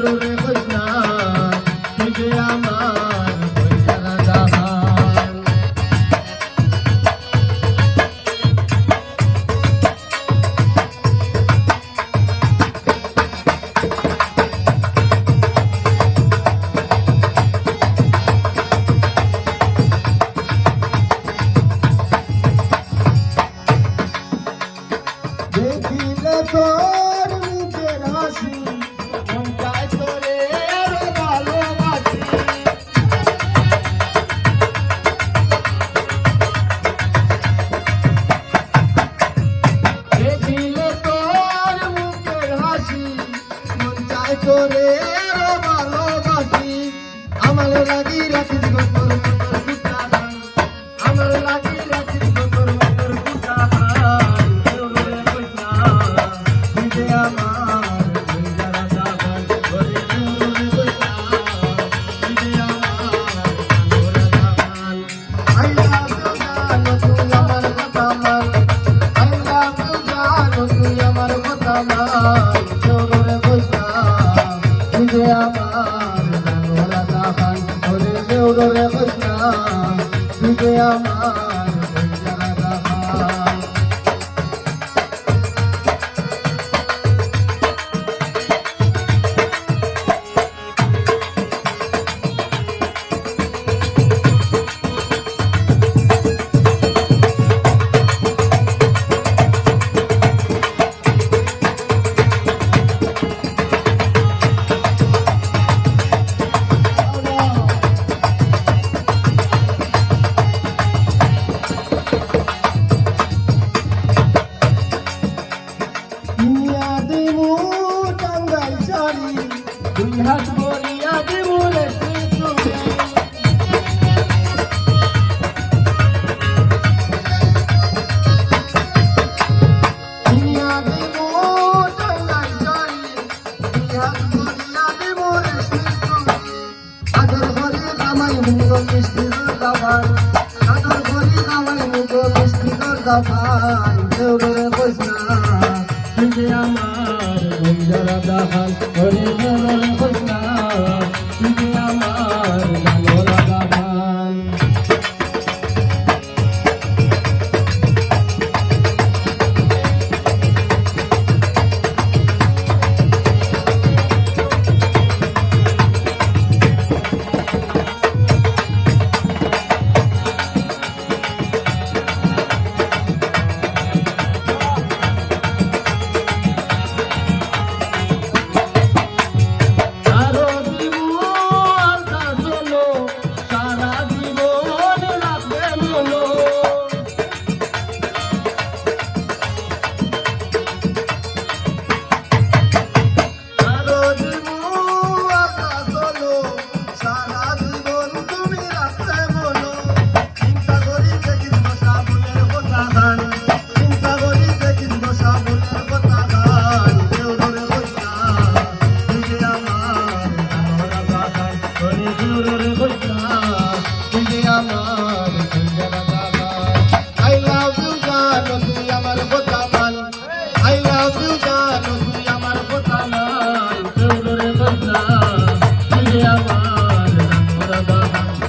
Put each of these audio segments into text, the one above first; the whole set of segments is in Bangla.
রে কইনা তুই যে আমার বইজারা জাহান দেখিলে তোর মুখের হাসি মন চায় তোরে আরো ভালোবাসি দেখিলে তোর মুখের হাসি মন চায় তোরে আরো ভালোবাসি আমার লাগি রাখিস গো তোর মনের কুটাহান আমার লাগি রাখিস গো তোর মনের কুটাহান হাত ভরিয়া দেব রে দুনিয়া দেব টাঙ্গাই শাড়ি হাত ভরিয়া দেব রে আদর ভরে কামাই মুগ মিষ্টি দাবান আদর ভরে কামাই মুগ মিষ্টি দাবান দেউরে কইনা তুই যে আমার বইজারা জাহান ওরে দেউরে কইনা তুই যে আমার জানোরা জাহান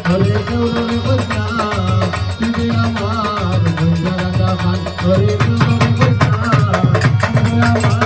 Hare Krishna, Hare Krishna, Krishna Krishna, Hare Hare.